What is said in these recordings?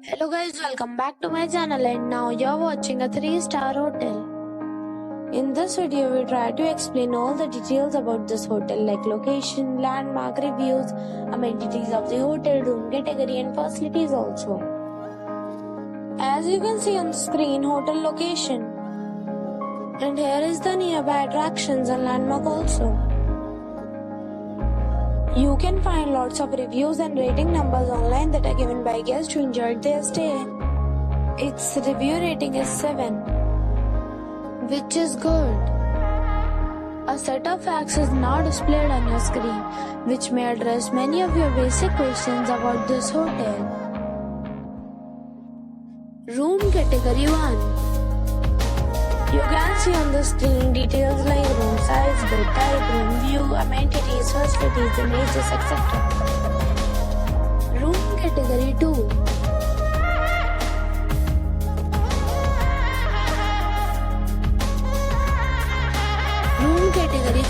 Hello guys, welcome back to my channel and now you're watching a 3-star hotel. In this video, we try to explain all the details about this hotel like location, landmark reviews, amenities of the hotel, room category and facilities also. As you can see on the screen, hotel location. And here is the nearby attractions and landmark also. You can find lots of reviews and rating numbers online that are given by guests who enjoyed their stay. Its review rating is 7, which is good. A set of facts is now displayed on your screen, which may address many of your basic questions about this hotel. Room category 1. You can see on the screen details like room size, bed type, room view, amenities, facilities, images, etc. Room category 2. Room category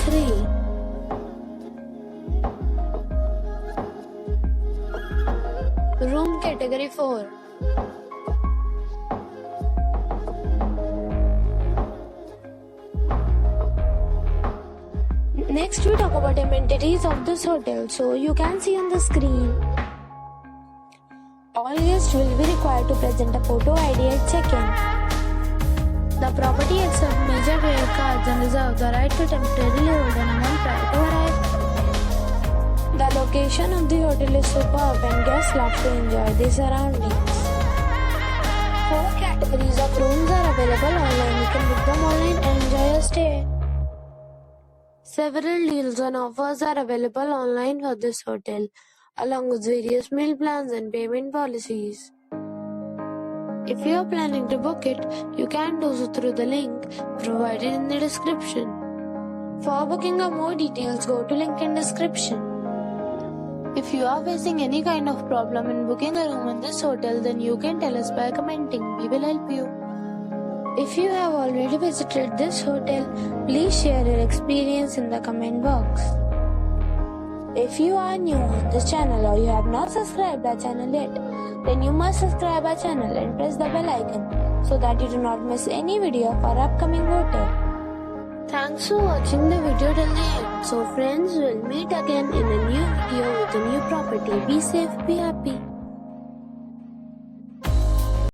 3. Room category 4. Next we talk about amenities of this hotel. So you can see on the screen, all guests will be required to present a photo ID at check-in. The property accepts major credit cards and reserves the right to temporarily hold an amount prior to arrival. The location of the hotel is superb and guests love to enjoy the surroundings. 4 categories of rooms are available online. You can book them online and enjoy your stay. Several deals and offers are available online for this hotel, along with various meal plans and payment policies. If you are planning to book it, you can do so through the link provided in the description. For booking or more details, go to link in description. If you are facing any kind of problem in booking a room in this hotel, then you can tell us by commenting. We will help you. If you have already visited this hotel, please share your experience in the comment box. If you are new on this channel or you have not subscribed our channel yet, then you must subscribe our channel and press the bell icon so that you do not miss any video of our upcoming hotel. Thanks for watching the video till the end. So friends, we'll meet again in a new video with a new property. Be safe, be happy.